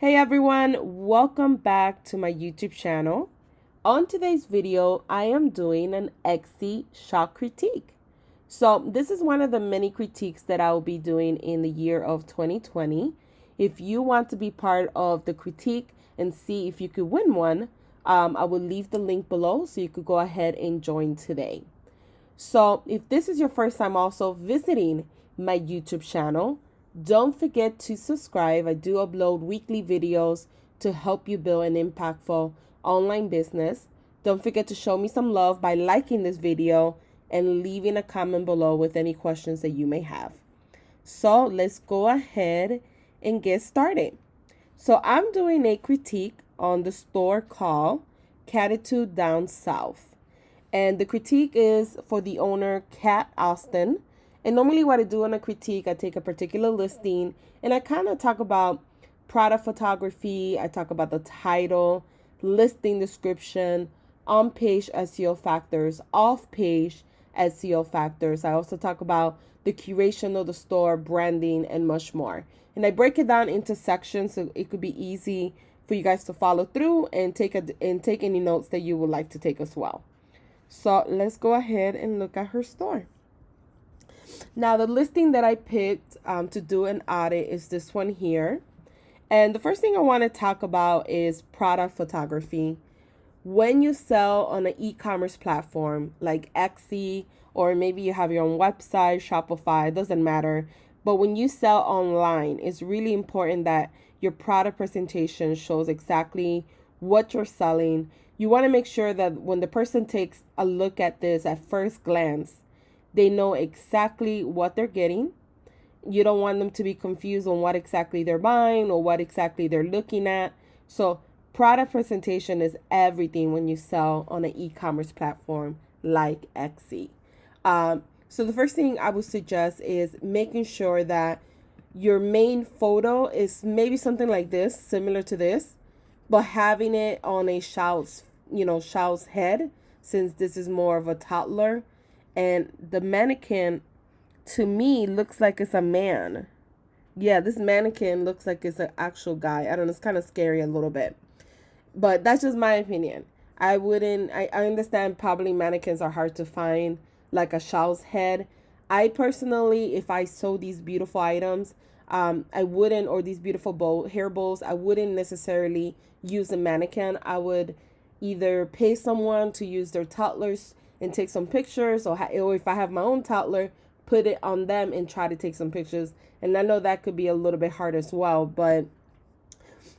Hey everyone, welcome back to my YouTube channel. On today's video, I am doing an Etsy shop critique. So this is one of the many critiques that I will be doing in the year of 2020. If you want to be part of the critique and see if you could win one, I will leave the link below so you could go ahead and join today. So if this is your first time also visiting my YouTube channel, don't forget to subscribe. I do upload weekly videos to help you build an impactful online business. Don't forget to show me some love by liking this video and leaving a comment below with any questions that you may have. So let's go ahead and get started. So I'm doing a critique on the store called Catitude Down South. And the critique is for the owner, Kat Austin. And normally what I do on a critique, I take a particular listing and I kind of talk about product photography. I talk about the title, listing description, on-page SEO factors, off-page SEO factors. I also talk about the curation of the store, branding, and much more. And I break it down into sections so it could be easy for you guys to follow through and take any notes that you would like to take as well. So let's go ahead and look at her store. Now, the listing that I picked to do an audit is this one here. And the first thing I want to talk about is product photography. When you sell on an e-commerce platform like Etsy, or maybe you have your own website, Shopify, it doesn't matter. But when you sell online, it's really important that your product presentation shows exactly what you're selling. You want to make sure that when the person takes a look at this at first glance, they know exactly what they're getting. You don't want them to be confused on what exactly they're buying or what exactly they're looking at. So product presentation is everything when you sell on an e-commerce platform like Etsy. So the first thing I would suggest is making sure that your main photo is maybe something like this, similar to this, but having it on a child's head, since this is more of a toddler. And the mannequin, to me, looks like it's a man. Yeah, this mannequin looks like it's an actual guy. I don't know, it's kind of scary a little bit. But that's just my opinion. I understand probably mannequins are hard to find, like a child's head. I personally, if I sold these beautiful items, I wouldn't, or these beautiful hair bows, I wouldn't necessarily use a mannequin. I would either pay someone to use their toddlers and take some pictures, or if I have my own toddler, put it on them and try to take some pictures. And I know that could be a little bit hard as well, but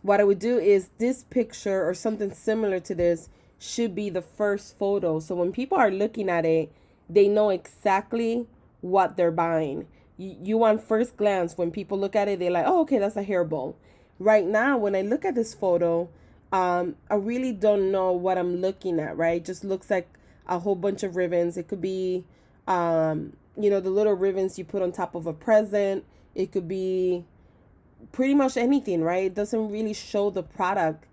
what I would do is this picture or something similar to this should be the first photo. So when people are looking at it, they know exactly what they're buying. You want first glance, when people look at it, they're like, oh, okay, that's a hair bow. Right now, when I look at this photo, I really don't know what I'm looking at, right? It just looks like a whole bunch of ribbons. It could be, the little ribbons you put on top of a present. It could be pretty much anything, right? It doesn't really show the product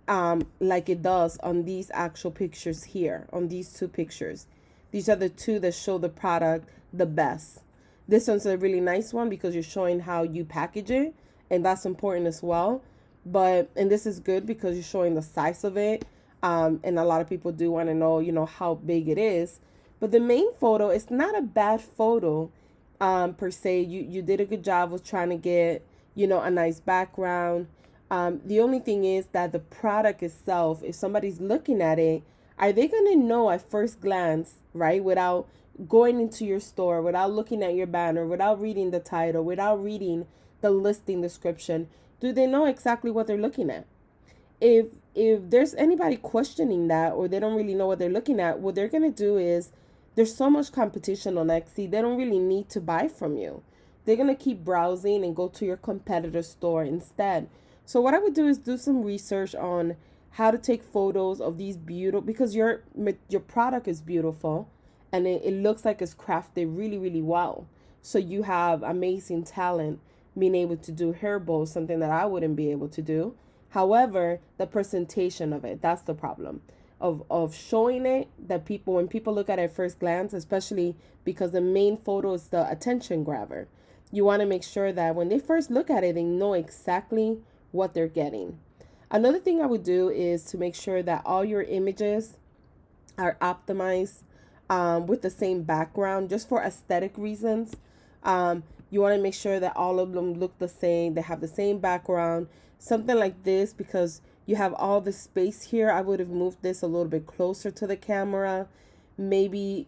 like it does on these actual pictures here, on these two pictures. These are the two that show the product the best. This one's a really nice one because you're showing how you package it, and that's important as well. And this is good because you're showing the size of it. And a lot of people do want to know, how big it is. But the main photo, it's not a bad photo per se. You did a good job with trying to get, a nice background. The only thing is that the product itself, if somebody's looking at it, are they going to know at first glance, right, without going into your store, without looking at your banner, without reading the title, without reading the listing description, do they know exactly what they're looking at? If there's anybody questioning that, or they don't really know what they're looking at, what they're going to do is, there's so much competition on Etsy, they don't really need to buy from you. They're going to keep browsing and go to your competitor store instead. So what I would do is do some research on how to take photos of these beautiful, because your product is beautiful and it looks like it's crafted really, really well. So you have amazing talent being able to do hair bows, something that I wouldn't be able to do. However, the presentation of it, that's the problem. Of showing it, that when people look at it at first glance, especially because the main photo is the attention grabber, you want to make sure that when they first look at it, they know exactly what they're getting. Another thing I would do is to make sure that all your images are optimized with the same background, just for aesthetic reasons. You want to make sure that all of them look the same, they have the same background, something like this, because you have all the space here. I would have moved this a little bit closer to the camera. Maybe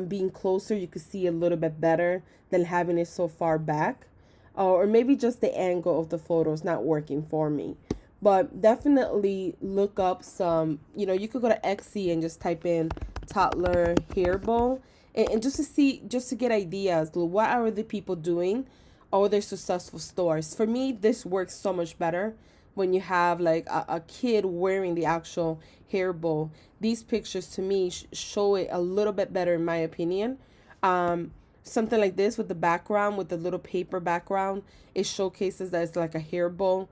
being closer, you could see a little bit better than having it so far back. Or maybe just the angle of the photo is not working for me. But definitely look up some, you could go to Etsy and just type in toddler hair bow, and just to see, just to get ideas, what are the people doing or their successful stores. For me, this works so much better when you have like a kid wearing the actual hair bow. These pictures to me show it a little bit better in my opinion. Something like this with the background, with the little paper background, it showcases that it's like a hair bow.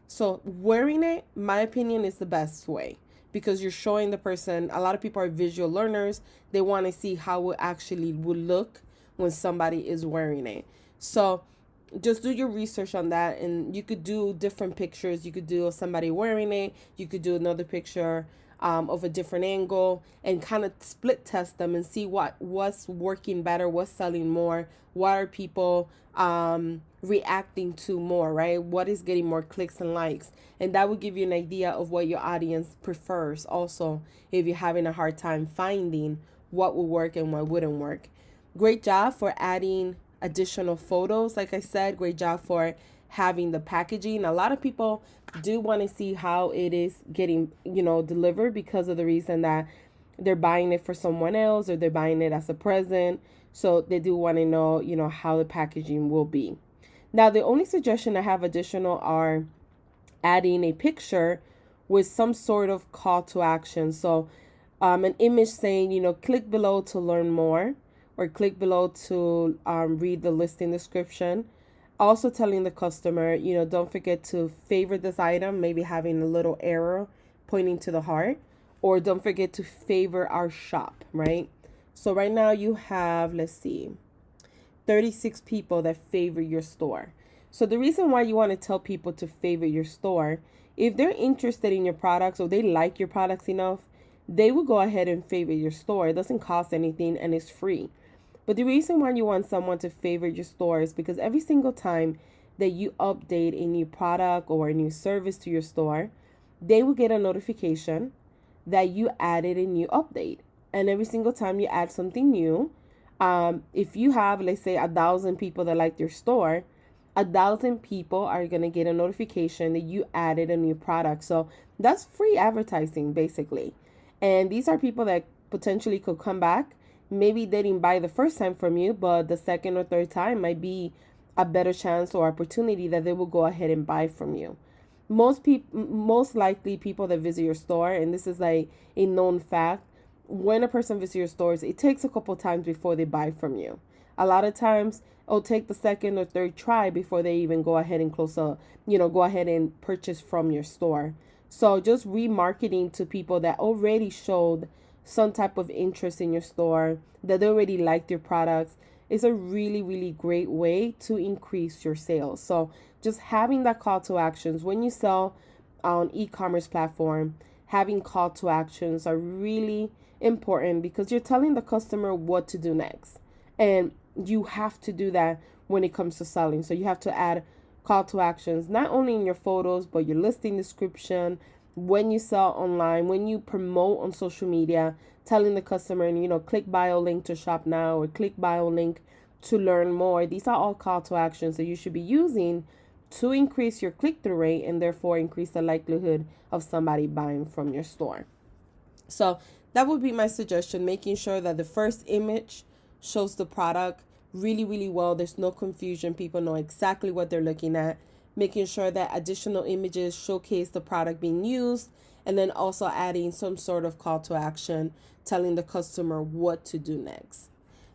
So wearing it, my opinion, is the best way, because you're showing the person. A lot of people are visual learners. They want to see how it actually would look when somebody is wearing it. So just do your research on that, and you could do different pictures. You could do somebody wearing it. You could do another picture of a different angle, and kind of split test them and see what's working better, what's selling more, what are people reacting to more, right? What is getting more clicks and likes? And that will give you an idea of what your audience prefers. Also, if you're having a hard time finding what will work and what wouldn't work. Great job for adding additional photos. Like I said, great job for having the packaging. A lot of people do want to see how it is getting, delivered, because of the reason that they're buying it for someone else or they're buying it as a present. So they do want to know, how the packaging will be. Now, the only suggestion I have additional are adding a picture with some sort of call to action. So an image saying, click below to learn more, or click below to read the listing description. Also telling the customer, don't forget to favorite this item, maybe having a little arrow pointing to the heart, or don't forget to favor our shop, right? So right now you have, let's see, 36 people that favor your store. So the reason why you want to tell people to favor your store, if they're interested in your products or they like your products enough, they will go ahead and favor your store. It doesn't cost anything and it's free. But the reason why you want someone to favor your store is because every single time that you update a new product or a new service to your store, they will get a notification that you added a new update. And every single time you add something new, if you have, let's say, 1,000 people that like your store, 1,000 people are going to get a notification that you added a new product. So that's free advertising, basically. And these are people that potentially could come back. Maybe they didn't buy the first time from you, but the second or third time might be a better chance or opportunity that they will go ahead and buy from you. Most likely people that visit your store, and this is like a known fact, when a person visits your stores, it takes a couple times before they buy from you. A lot of times it'll take the second or third try before they even go ahead and go ahead and purchase from your store. So just remarketing to people that already showed some type of interest in your store, that they already liked your products, is a really, really great way to increase your sales. So just having that call to actions when you sell on e-commerce platform, having call to actions are really important, because you're telling the customer what to do next. And you have to do that when it comes to selling. So you have to add call to actions, not only in your photos, but your listing description, when you sell online, when you promote on social media, telling the customer, click bio link to shop now, or click bio link to learn more. These are all call to actions that you should be using to increase your click-through rate and therefore increase the likelihood of somebody buying from your store. So that would be my suggestion, making sure that the first image shows the product really, really well. There's no confusion. People know exactly what they're looking at. Making sure that additional images showcase the product being used, and then also adding some sort of call to action, telling the customer what to do next.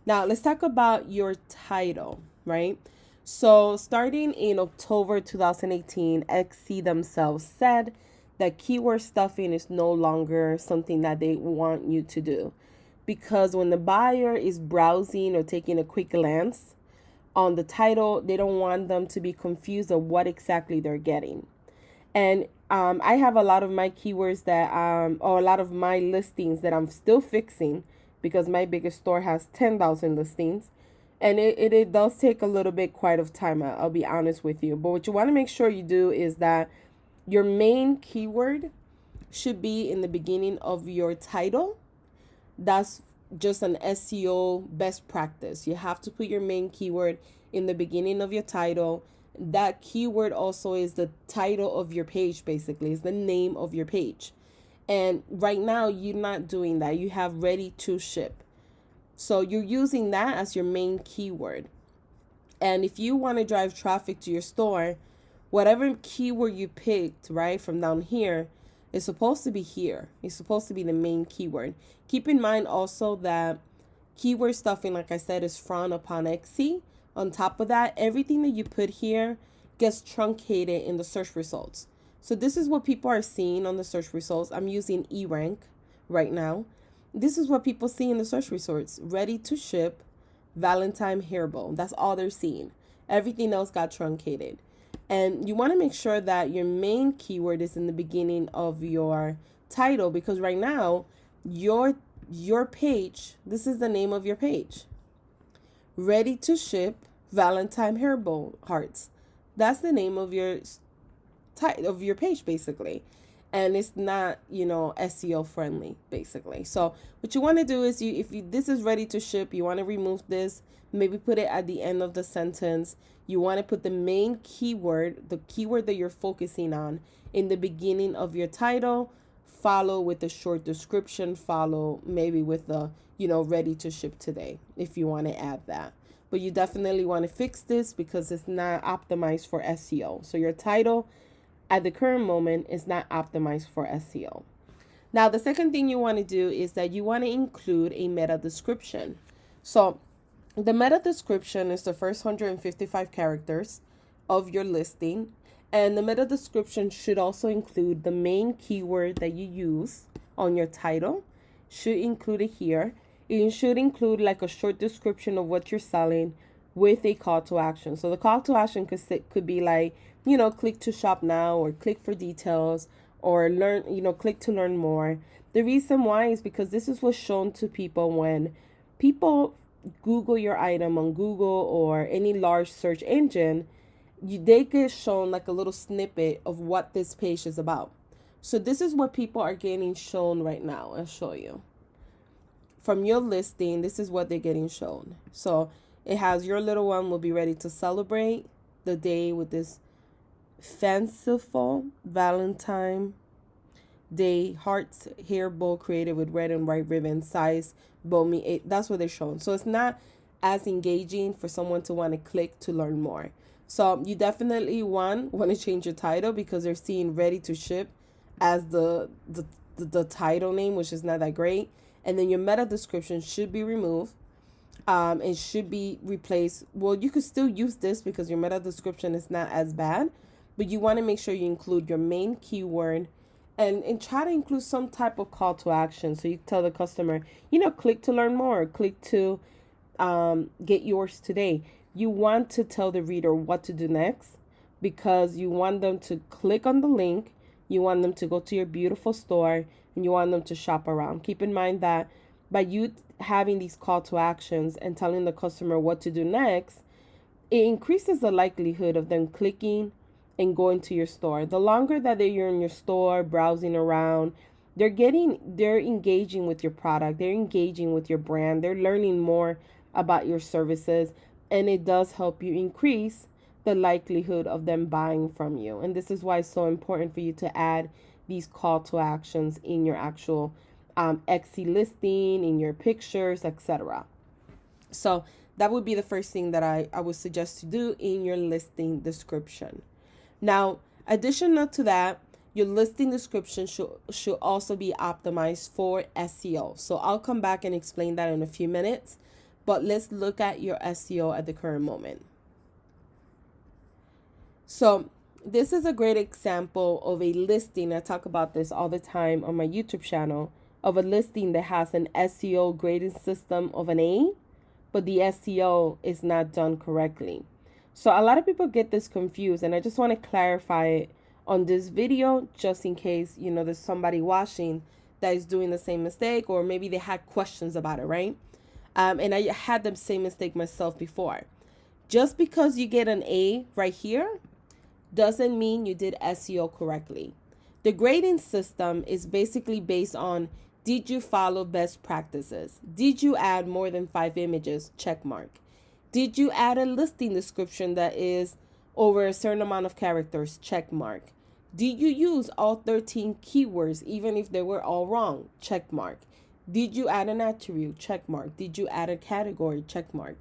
Now, let's talk about your title, right? So starting in October 2018, Etsy themselves said that keyword stuffing is no longer something that they want you to do, because when the buyer is browsing or taking a quick glance, on the title. They don't want them to be confused of what exactly they're getting. And I have a lot of my keywords that, or a lot of my listings that I'm still fixing because my biggest store has 10,000 listings. And it does take a little bit quite of time, I'll be honest with you. But what you want to make sure you do is that your main keyword should be in the beginning of your title. That's just an SEO best practice. You have to put your main keyword in the beginning of your title. That keyword also is the title of your page, basically, is the name of your page. And right now, you're not doing that. You have ready to ship. So you're using that as your main keyword. And if you want to drive traffic to your store, whatever keyword you picked, right, from down here, is supposed to be here. It's supposed to be the main keyword. Keep in mind also that keyword stuffing, like I said, is frowned upon Etsy. On top of that, everything that you put here gets truncated in the search results. So this is what people are seeing on the search results. I'm using eRank right now. This is what people see in the search results. Ready to ship, Valentine hairball. That's all they're seeing. Everything else got truncated. And you want to make sure that your main keyword is in the beginning of your title, because right now your page, this is the name of your page. Ready to ship Valentine hairball hearts. That's the name of your page, basically. And it's not, SEO friendly, basically. So what you want to do is this is ready to ship, you want to remove this, maybe put it at the end of the sentence. You want to put the main keyword, the keyword that you're focusing on, in the beginning of your title, follow with a short description, follow maybe with the, ready to ship today, if you want to add that. But you definitely want to fix this because it's not optimized for SEO. So your title at the current moment is not optimized for SEO. Now, the second thing you want to do is that you want to include a meta description. So the meta description is the first 155 characters of your listing. And the meta description should also include the main keyword that you use on your title. Should include it here. It should include like a short description of what you're selling with a call to action. So the call to action could be like, click to shop now, or click for details, or learn, click to learn more. The reason why is because this is what's shown to people when people Google your item on Google or any large search engine. They get shown like a little snippet of what this page is about. So this is what people are getting shown right now. I'll show you. From your listing, this is what they're getting shown. So it has your little one will be ready to celebrate the day with this fanciful Valentine Day hearts hair bow created with red and white ribbon, size bow me 8. That's what they're showing. So it's not as engaging for someone to want to click to learn more. So you definitely want to change your title because they're seeing ready to ship as the title name, which is not that great. And then your meta description should be removed. And should be replaced. Well, you could still use this because your meta description is not as bad, but you want to make sure you include your main keyword and try to include some type of call to action. So you tell the customer, click to learn more, click to get yours today. You want to tell the reader what to do next because you want them to click on the link. You want them to go to your beautiful store and you want them to shop around. Keep in mind that by you having these call to actions and telling the customer what to do next, it increases the likelihood of them clicking and going to your store. The longer that you're in your store browsing around, they're engaging with your product, they're engaging with your brand, they're learning more about your services, and it does help you increase the likelihood of them buying from you. And this is why it's so important for you to add these call to actions in your actual Etsy listing, in your pictures, etc. So that would be the first thing that I would suggest to do in your listing description. Now, additional to that, your listing description should also be optimized for SEO. So I'll come back and explain that in a few minutes, but let's look at your SEO at the current moment. So this is a great example of a listing. I talk about this all the time on my YouTube channel, of a listing that has an SEO grading system of an A, but the SEO is not done correctly. So a lot of people get this confused, and I just want to clarify it on this video just in case, there's somebody watching that is doing the same mistake, or maybe they had questions about it, right? And I had the same mistake myself before. Just because you get an A right here doesn't mean you did SEO correctly. The grading system is basically based on, did you follow best practices? Did you add more than 5 images? Check mark. Did you add a listing description that is over a certain amount of characters? Check mark. Did you use all 13 keywords even if they were all wrong? Check mark. Did you add an attribute? Check mark. Did you add a category? Check mark.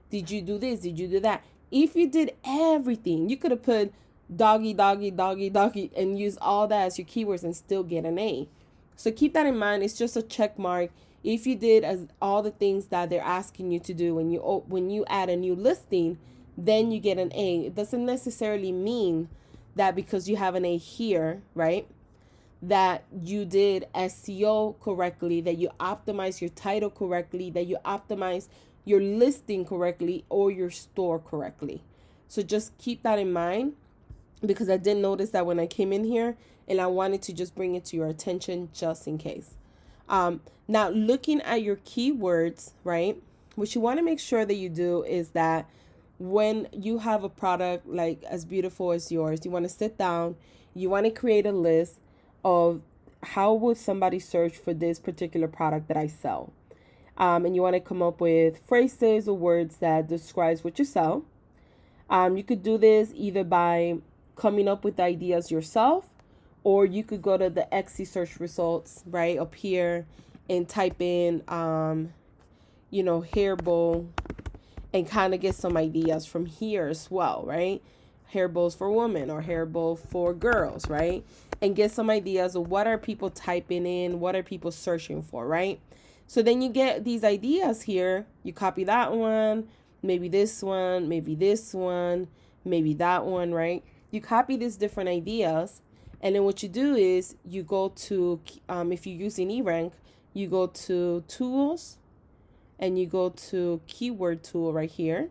Did you do this? Did you do that? If you did everything, you could have put doggy, doggy, doggy, doggy, and use all that as your keywords and still get an A. So keep that in mind. It's just a check mark. If you did as all the things that they're asking you to do when you add a new listing, then you get an A. It doesn't necessarily mean that because you have an A here, right, that you did SEO correctly, that you optimize your title correctly, that you optimize your listing correctly or your store correctly. So just keep that in mind, because I did notice that when I came in here, and I wanted to just bring it to your attention just in case. Now, looking at your keywords, right, what you want to make sure that you do is that when you have a product like as beautiful as yours, you want to sit down, you want to create a list of how would somebody search for this particular product that I sell. And you want to come up with phrases or words that describes what you sell. You could do this either by coming up with ideas yourself, or you could go to the Etsy search results right up here and type in, hair bow, and kind of get some ideas from here as well, right? Hair bows for women or hair bow for girls, right? And get some ideas of what are people typing in, what are people searching for, right? So then you get these ideas here. You copy that one, maybe this one, maybe this one, maybe that one, right? You copy these different ideas, and then what you do is you go to, if you're using eRank, you go to Tools, and you go to Keyword Tool right here,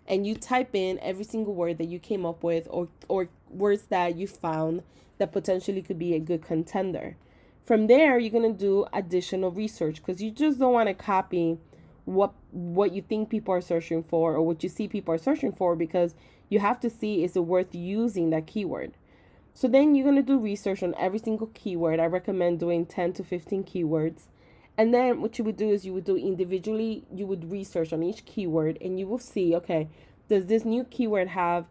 and you type in every single word that you came up with, or words that you found that potentially could be a good contender. From there, you're going to do additional research, because you just don't want to copy what you think people are searching for or what you see people are searching for, because you have to see, is it worth using that keyword? So then you're going to do research on every single keyword. I recommend doing 10 to 15 keywords. And then what you would do is you would do individually, you would research on each keyword, and you will see, okay, does this new keyword have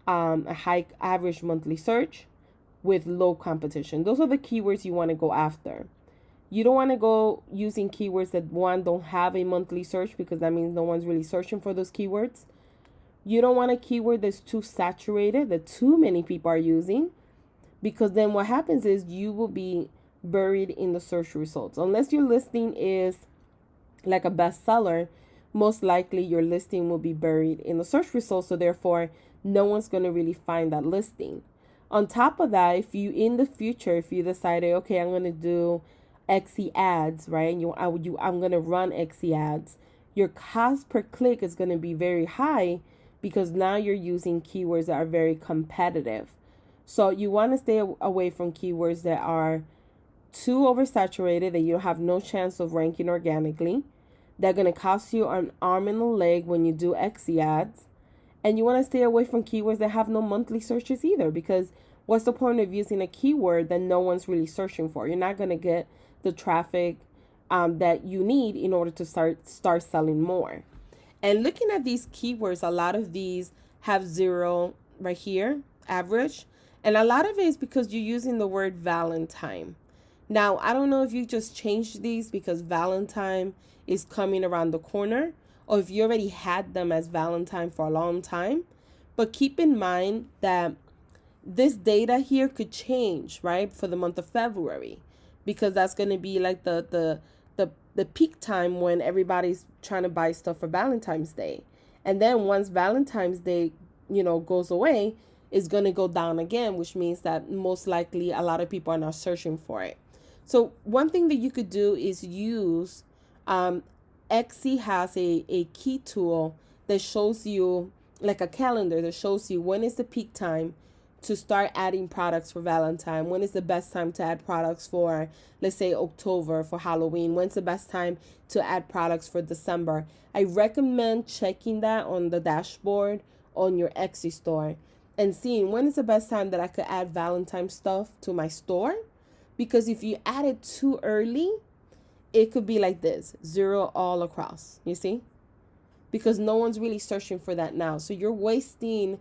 a high average monthly search with low competition? Those are the keywords you want to go after. You don't want to go using keywords that, one, don't have a monthly search, because that means no one's really searching for those keywords. You don't want a keyword that's too saturated, that too many people are using, because then what happens is you will be buried in the search results. Unless your listing is like a bestseller, most likely your listing will be buried in the search results. So therefore, no one's going to really find that listing. On top of that, if you in the future, if you decided, okay, I'm going to do Etsy ads, right? I'm going to run Etsy ads. Your cost per click is going to be very high, because now you're using keywords that are very competitive. So you want to stay away from keywords that are too oversaturated, that you have no chance of ranking organically. They're going to cost you an arm and a leg when you do Etsy ads. And you want to stay away from keywords that have no monthly searches either, because what's the point of using a keyword that no one's really searching for? You're not going to get the traffic that you need in order to start selling more. And looking at these keywords, a lot of these have 0 right here, average. And a lot of it is because you're using the word Valentine. Now, I don't know if you just changed these because Valentine is coming around the corner, or if you already had them as Valentine for a long time. But keep in mind that this data here could change, right, for the month of February, because that's going to be like the peak time when everybody's trying to buy stuff for Valentine's Day. And then once Valentine's Day, goes away, it's going to go down again, which means that most likely a lot of people are not searching for it. So one thing that you could do is use Etsy has a key tool that shows you, like a calendar that shows you when is the peak time to start adding products for Valentine. When is the best time to add products for, let's say, October, for Halloween? When's the best time to add products for December? I recommend checking that on the dashboard on your Etsy store and seeing when is the best time that I could add Valentine stuff to my store. Because if you add it too early, it could be like this, 0 all across, you see? Because no one's really searching for that now. So you're wasting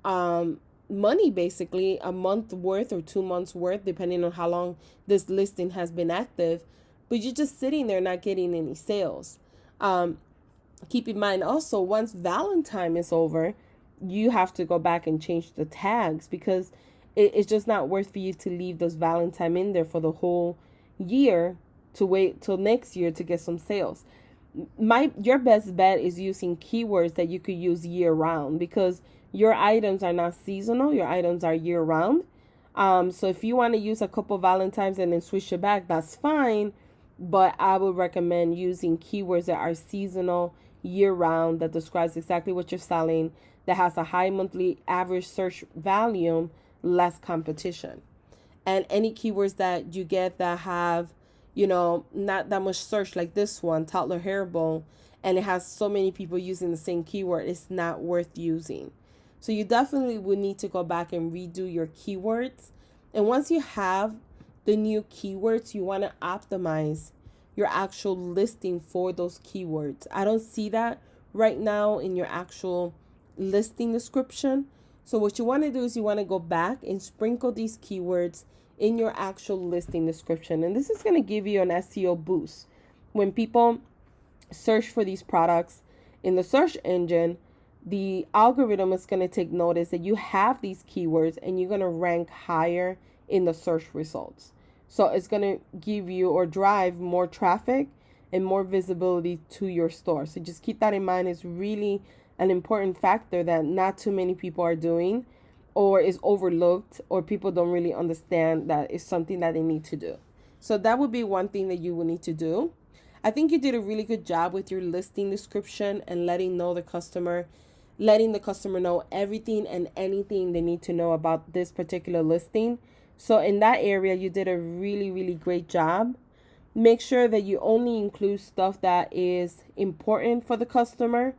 money, basically, a month worth or 2 months worth, depending on how long this listing has been active. But you're just sitting there not getting any sales. Keep in mind also, once Valentine is over, you have to go back and change the tags, because it's just not worth for you to leave those Valentine in there for the whole year to wait till next year to get some sales. Your best bet is using keywords that you could use year round, because your items are not seasonal, your items are year round. So if you want to use a couple Valentines and then switch it back, that's fine. But I would recommend using keywords that are seasonal, year round, that describes exactly what you're selling, that has a high monthly average search volume, less competition. And any keywords that you get that have, not that much search, like this one, toddler hair bowl, and it has so many people using the same keyword, it's not worth using. So you definitely would need to go back and redo your keywords. And once you have the new keywords, you want to optimize your actual listing for those keywords. I don't see that right now in your actual listing description. So what you want to do is you want to go back and sprinkle these keywords in your actual listing description. And this is going to give you an SEO boost. When people search for these products in the search engine, the algorithm is going to take notice that you have these keywords and you're going to rank higher in the search results. So it's going to give you or drive more traffic and more visibility to your store. So just keep that in mind. It's really an important factor that not too many people are doing, or is overlooked, or people don't really understand that it's something that they need to do. So that would be one thing that you will need to do. I think you did a really good job with your listing description and letting the customer know everything and anything they need to know about this particular listing. So in that area, you did a really, really great job. Make sure that you only include stuff that is important for the customer.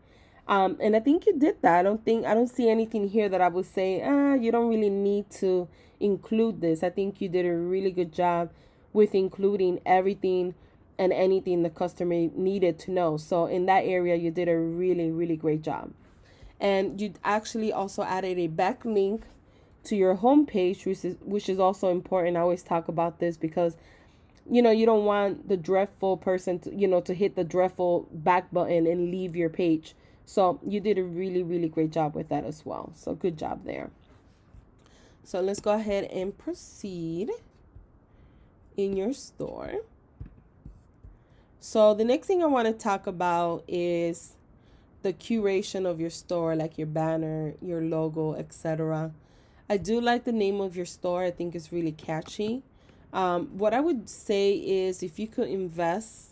And I think you did that. I don't see anything here that I would say, you don't really need to include this. I think you did a really good job with including everything and anything the customer needed to know. So in that area, you did a really, really great job. And you actually also added a backlink to your homepage, which is also important. I always talk about this because, you don't want the dreadful person to hit the dreadful back button and leave your page. So you did a really, really great job with that as well. So good job there. So let's go ahead and proceed in your store. So the next thing I want to talk about is the curation of your store, like your banner, your logo, etc. I do like the name of your store. I think it's really catchy. What I would say is if you could invest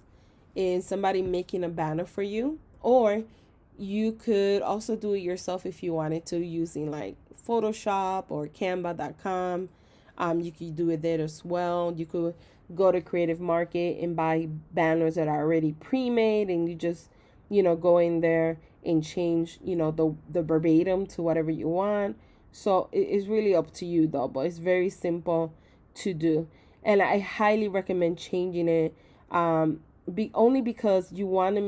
in somebody making a banner for you, or you could also do it yourself if you wanted to, using like Photoshop or Canva.com. You could do it there as well. You could go to Creative Market and buy banners that are already pre-made, and you just, go in there and change, the verbatim to whatever you want. So it's really up to you though, but it's very simple to do. And I highly recommend changing it. Only because you want to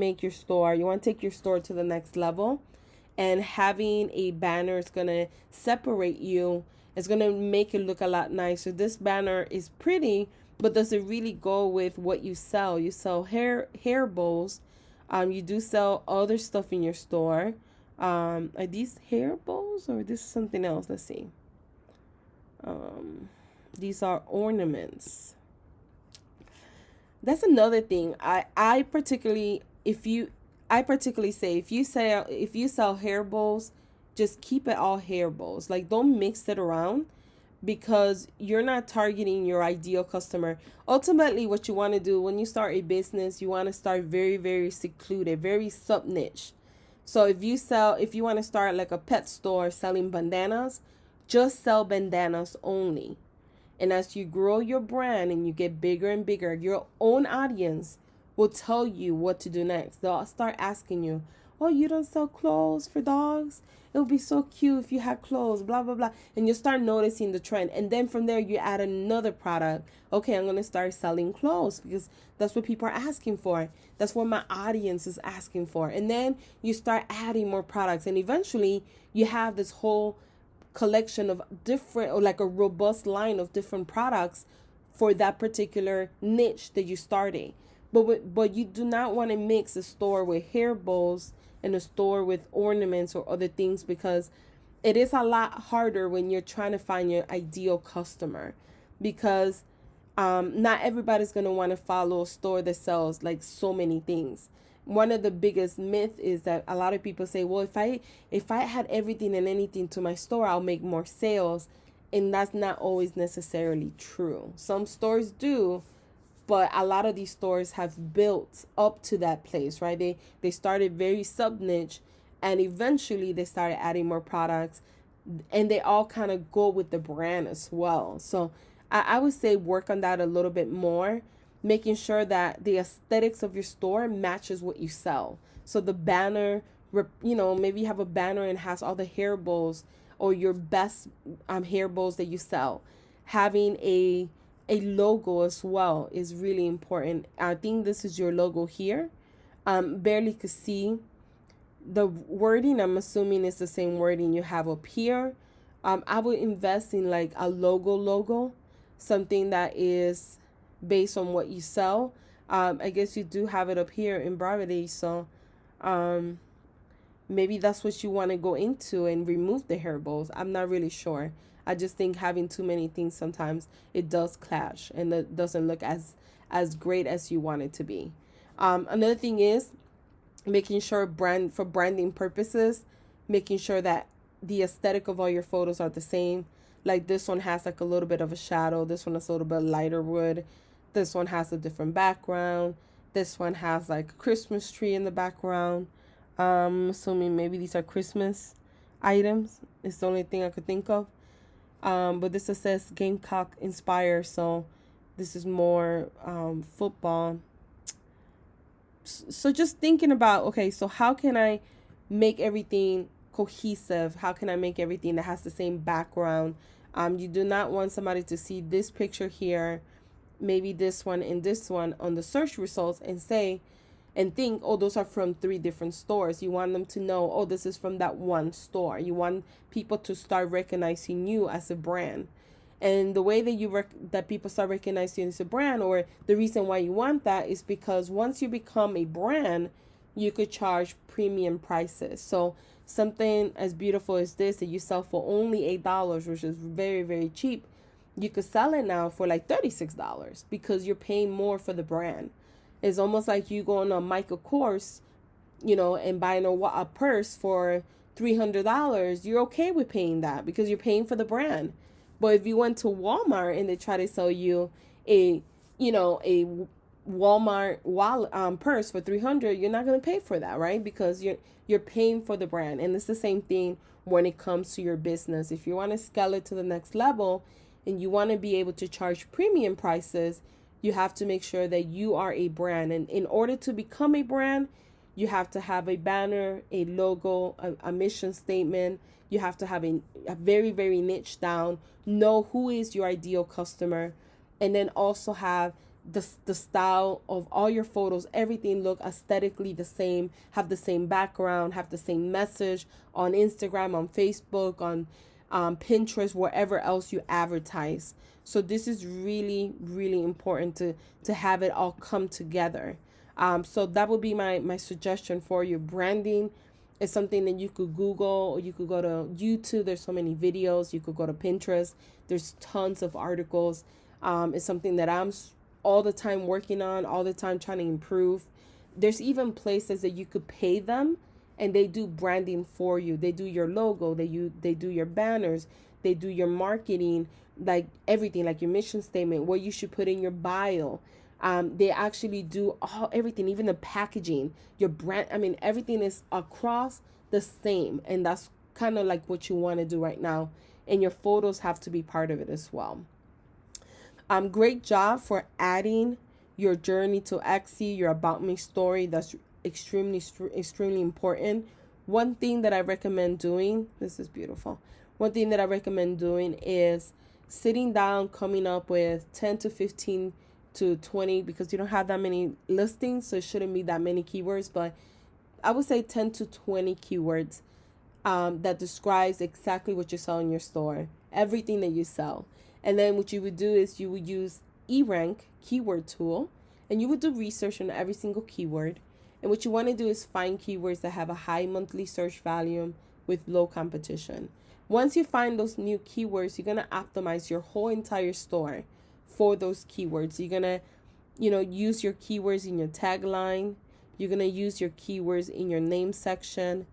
take your store to the next level, and having a banner is going to separate you. It's going to make it look a lot nicer. This banner is pretty, but does it really go with what you sell? You sell hair bowls. You do sell other stuff in your store. Are these hair bowls or this is something else? Let's see. These are ornaments. That's another thing. I particularly say if you sell hair bowls, just keep it all hair bowls. Like, don't mix it around, because you're not targeting your ideal customer. Ultimately, what you want to do when you start a business, you want to start very, very secluded, very sub niche. So if you want to start like a pet store selling bandanas, just sell bandanas only. And as you grow your brand and you get bigger and bigger, your own audience will tell you what to do next. They'll start asking you, oh, you don't sell clothes for dogs? It would be so cute if you had clothes, blah, blah, blah. And you start noticing the trend. And then from there, you add another product. Okay, I'm going to start selling clothes because that's what people are asking for. That's what my audience is asking for. And then you start adding more products. And eventually, you have this whole collection of different, or like a robust line of different products for that particular niche that you started. But you do not want to mix a store with hair bows and a store with ornaments or other things, because it is a lot harder when you're trying to find your ideal customer, because not everybody's going to want to follow a store that sells like so many things. One of the biggest myths is that a lot of people say, well, if I had everything and anything to my store, I'll make more sales. And that's not always necessarily true. Some stores do, but a lot of these stores have built up to that place, right? They started very sub niche, and eventually they started adding more products, and they all kind of go with the brand as well. So I would say work on that a little bit more, making sure that the aesthetics of your store matches what you sell. So the banner, maybe you have a banner and has all the hair bows or your best hair bows that you sell. Having a logo as well is really important. I think this is your logo here. Barely could see the wording. I'm assuming it's the same wording you have up here. I would invest in like a logo, something that is based on what you sell. I guess you do have it up here in Brevity, so maybe that's what you want to go into and remove the hair bows. I'm not really sure. I just think having too many things, sometimes it does clash and it doesn't look as great as you want it to be. Another thing is making sure for branding purposes, making sure that the aesthetic of all your photos are the same. Like this one has like a little bit of a shadow. This one is a little bit lighter wood. This one has a different background. This one has like a Christmas tree in the background. Assuming maybe these are Christmas items. It's the only thing I could think of. But this says Gamecock inspired, so this is more football. So just thinking about, okay, so how can I make everything cohesive? How can I make everything that has the same background? You do not want somebody to see this picture here, maybe this one and this one on the search results and think, oh, those are from 3 different stores. You want them to know, oh, this is from that one store. You want people to start recognizing you as a brand. And the way that that people start recognizing you as a brand, or the reason why you want that, is because once you become a brand, you could charge premium prices. So something as beautiful as this that you sell for only $8, which is very, very cheap, you could sell it now for like $36 because you're paying more for the brand. It's almost like you go on a Michael course, and buying a purse for $300. You're okay with paying that because you're paying for the brand. But if you went to Walmart and they try to sell you a Walmart purse for $300, you're not going to pay for that, right? Because you're paying for the brand. And it's the same thing when it comes to your business. If you want to scale it to the next level and you want to be able to charge premium prices, you have to make sure that you are a brand. And in order to become a brand, you have to have a banner, a logo, a mission statement. You have to have a very, very niche down, know who is your ideal customer, and then also have the style of all your photos, everything look aesthetically the same, have the same background, have the same message on Instagram, on Facebook, on Pinterest, wherever else you advertise. So this is really, really important to have it all come together. So that would be my suggestion for you. Branding is something that you could Google, or you could go to YouTube. There's so many videos. You could go to Pinterest. There's tons of articles. It's something that I'm all the time working on, all the time trying to improve. There's even places that you could pay them and they do branding for you. They do your logo. They do your banners. They do your marketing, like everything, like your mission statement, what you should put in your bio. They actually do everything, even the packaging, your brand. I mean, everything is across the same. And that's kind of like what you want to do right now. And your photos have to be part of it as well. Great job for adding your journey to Etsy, your About Me story. That's extremely important. One thing that I recommend doing, this is beautiful. One thing that I recommend doing is sitting down, coming up with 10 to 15 to 20, because you don't have that many listings, so it shouldn't be that many keywords, but I would say 10 to 20 keywords that describes exactly what you sell in your store, everything that you sell. And then what you would do is you would use eRank keyword tool, and you would do research on every single keyword. And what you want to do is find keywords that have a high monthly search volume with low competition. Once you find those new keywords, you're going to optimize your whole entire store for those keywords. You're going to, use your keywords in your tagline. You're going to use your keywords in your name section.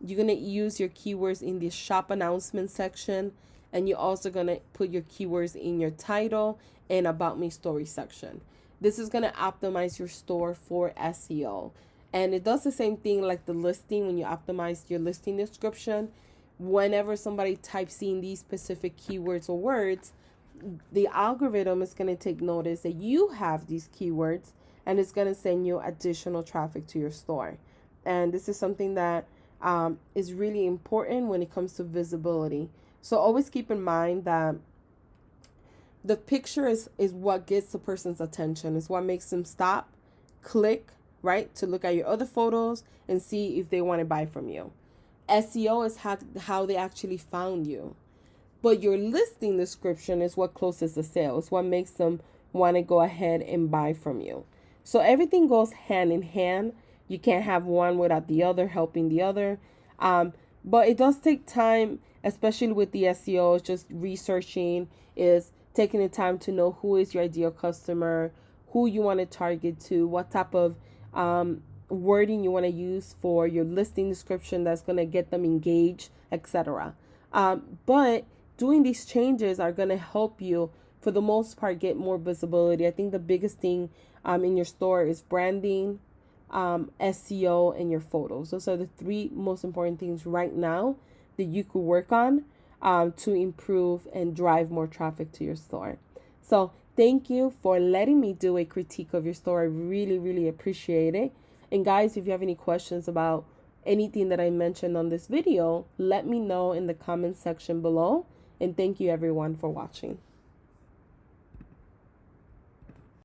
You're going to use your keywords in the shop announcement section. And you're also going to put your keywords in your title and About Me story section. This is going to optimize your store for SEO. And it does the same thing like the listing. When you optimize your listing description, whenever somebody types in these specific keywords or words, the algorithm is going to take notice that you have these keywords, and it's going to send you additional traffic to your store. And this is something that is really important when it comes to visibility. So always keep in mind that the picture is what gets the person's attention. It's what makes them stop, click, right, to look at your other photos and see if they want to buy from you. SEO is how they actually found you. But your listing description is what closes the sale. It's what makes them want to go ahead and buy from you. So everything goes hand in hand. You can't have one without the other helping the other. But it does take time, especially with the SEO. It's just researching, is taking the time to know who is your ideal customer, who you want to target to, what type of wording you want to use for your listing description that's going to get them engaged, etc. But doing these changes are going to help you, for the most part, get more visibility. I think the biggest thing in your store is branding, SEO, and your photos. Those are the three most important things right now that you could work on to improve and drive more traffic to your store. So thank you for letting me do a critique of your store. I really, really appreciate it. And guys, if you have any questions about anything that I mentioned on this video, let me know in the comment section below. And thank you everyone for watching.